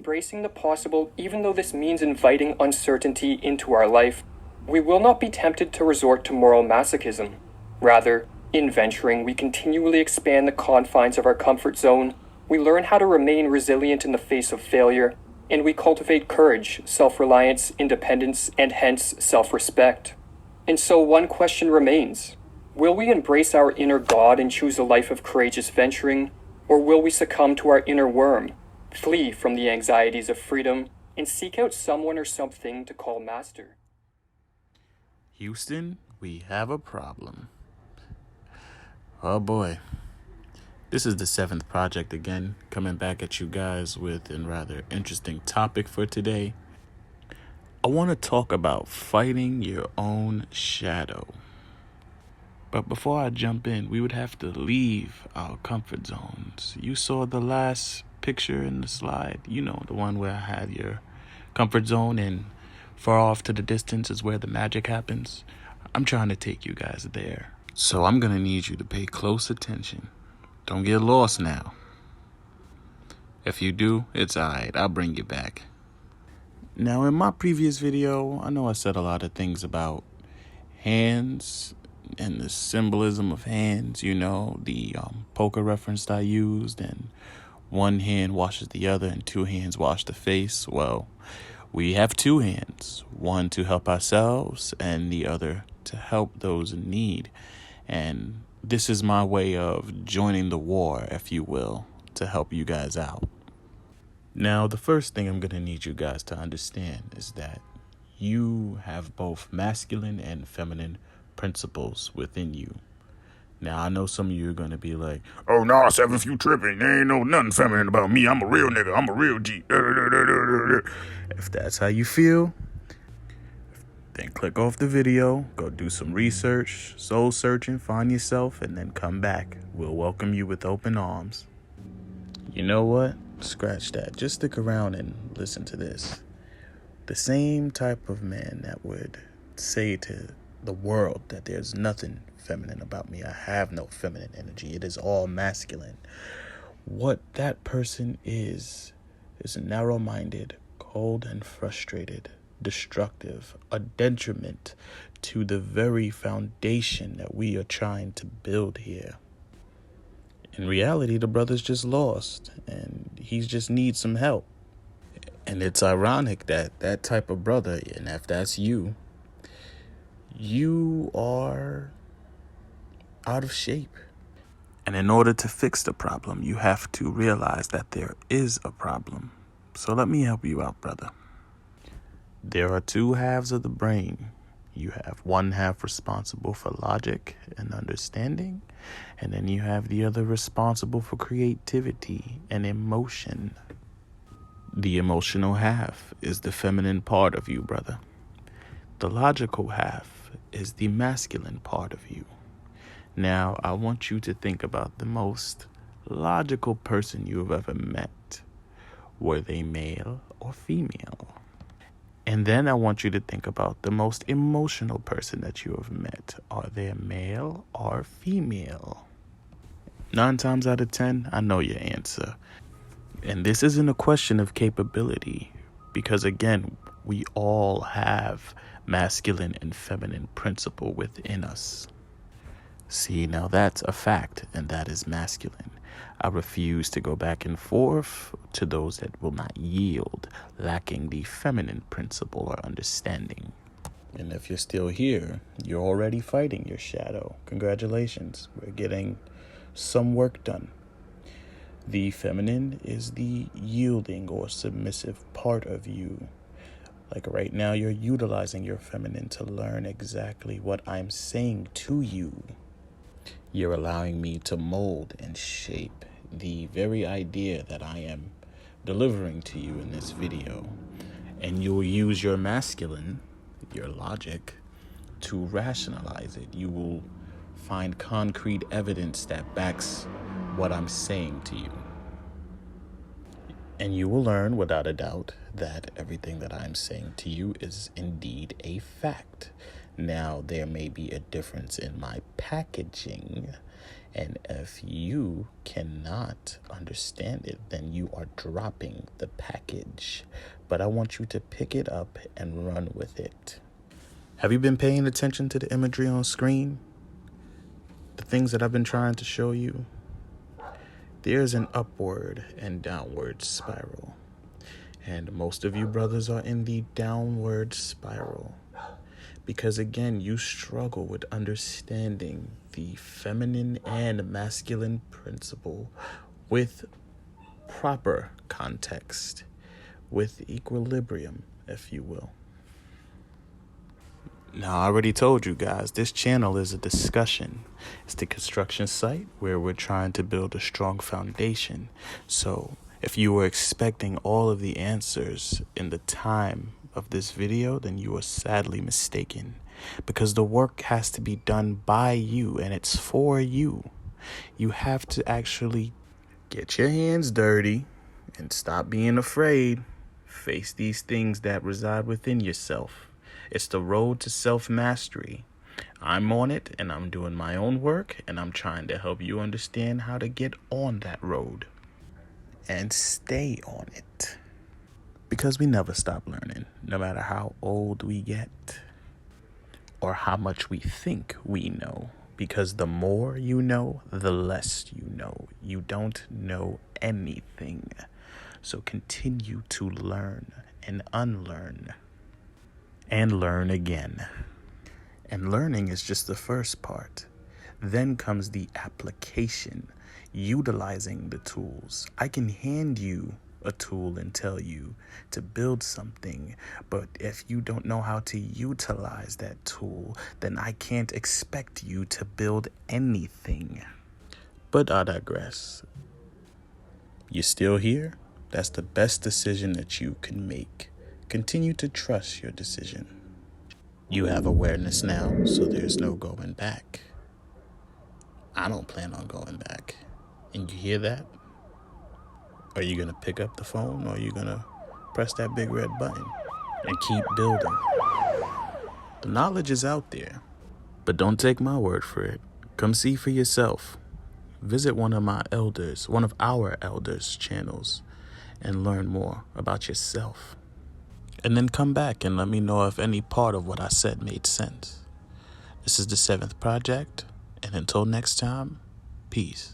embracing the possible even though this means inviting uncertainty into our life, we will not be tempted to resort to moral masochism. Rather, in venturing, we continually expand the confines of our comfort zone, we learn how to remain resilient in the face of failure, and we cultivate courage, self-reliance, independence, and hence self-respect. And so one question remains. Will we embrace our inner God and choose a life of courageous venturing, or will we succumb to our inner worm, flee from the anxieties of freedom, and seek out someone or something to call master? Houston, we have a problem. Oh boy. This is the 7th project again, coming back at you guys with a rather interesting topic for today. I want to talk about fighting your own shadow. But before I jump in, we would have to leave our comfort zones. You saw the last picture in the slide, you know, the one where I had your comfort zone and far off to the distance is where the magic happens. I'm trying to take you guys there. So I'm going to need you to pay close attention. Don't get lost now. If you do, it's alright. I'll bring you back. Now, in my previous video, I know I said a lot of things about hands and the symbolism of hands, you know, the poker reference I used, and one hand washes the other and two hands wash the face. Well, we have two hands, one to help ourselves and the other to help those in need. And this is my way of joining the war, if you will, to help you guys out. Now, the first thing I'm going to need you guys to understand is that you have both masculine and feminine principles within you. Now, I know some of you are going to be like, "Oh, nah, Seventh, you tripping. There ain't no nothing feminine about me. I'm a real nigga. I'm a real G." If that's how you feel, then click off the video, go do some research, soul searching, find yourself, and then come back. We'll welcome you with open arms. You know what? Scratch that. Just stick around and listen to this. The same type of man that would say to the world that there's nothing feminine about me. I have no feminine energy. It is all masculine. What that person is narrow-minded, cold and frustrated, destructive, a detriment to the very foundation that we are trying to build here. In reality, the brother's just lost and he just needs some help. And it's ironic that that type of brother, and if that's you are out of shape. And in order to fix the problem, you have to realize that there is a problem. So let me help you out, brother. There are two halves of the brain. You have one half responsible for logic and understanding, and then you have the other responsible for creativity and emotion. The emotional half is the feminine part of you, brother. The logical half is the masculine part of you. Now, I want you to think about the most logical person you have ever met. Were they male or female? And then I want you to think about the most emotional person that you have met. Are they male or female? 9 times out of 10, I know your answer. And this isn't a question of capability, because again, we all have masculine and feminine principle within us. See, now that's a fact, and that is masculine. I refuse to go back and forth to those that will not yield, lacking the feminine principle or understanding. And if you're still here, you're already fighting your shadow. Congratulations, we're getting some work done. The feminine is the yielding or submissive part of you. Like right now, you're utilizing your feminine to learn exactly what I'm saying to you. You're allowing me to mold and shape the very idea that I am delivering to you in this video. And you'll use your masculine, your logic, to rationalize it. You will find concrete evidence that backs what I'm saying to you. And you will learn without a doubt that everything that I'm saying to you is indeed a fact. Now, there may be a difference in my packaging, And if you cannot understand it, then you are dropping the package. But I want you to pick it up and run with it. Have you been paying attention to the imagery on screen? The things that I've been trying to show you? There's an upward and downward spiral. And most of you brothers are in the downward spiral. Because again, you struggle with understanding the feminine and masculine principle with proper context, with equilibrium, if you will. Now, I already told you guys, this channel is a discussion. It's the construction site where we're trying to build a strong foundation. So if you were expecting all of the answers in the time of this video, then you are sadly mistaken, because the work has to be done by you and it's for you. You have to actually get your hands dirty and stop being afraid. Face these things that reside within yourself. It's the road to self-mastery. I'm on it and I'm doing my own work, and I'm trying to help you understand how to get on that road and stay on it. Because we never stop learning, no matter how old we get or how much we think we know. Because the more you know, the less you know. You don't know anything. So continue to learn and unlearn and learn again. And learning is just the first part. Then comes the application, utilizing the tools. I can hand you a tool and tell you to build something, but if you don't know how to utilize that tool, then I can't expect you to build anything. But I digress. You're still here? That's the best decision that you can make. Continue to trust your decision. You have awareness now, so there's no going back. I don't plan on going back. And you hear that? Are you going to pick up the phone, or are you going to press that big red button and keep building? The knowledge is out there, but don't take my word for it. Come see for yourself. Visit one of our elders' channels and learn more about yourself. And then come back and let me know if any part of what I said made sense. This is the 7th Project, and until next time, peace.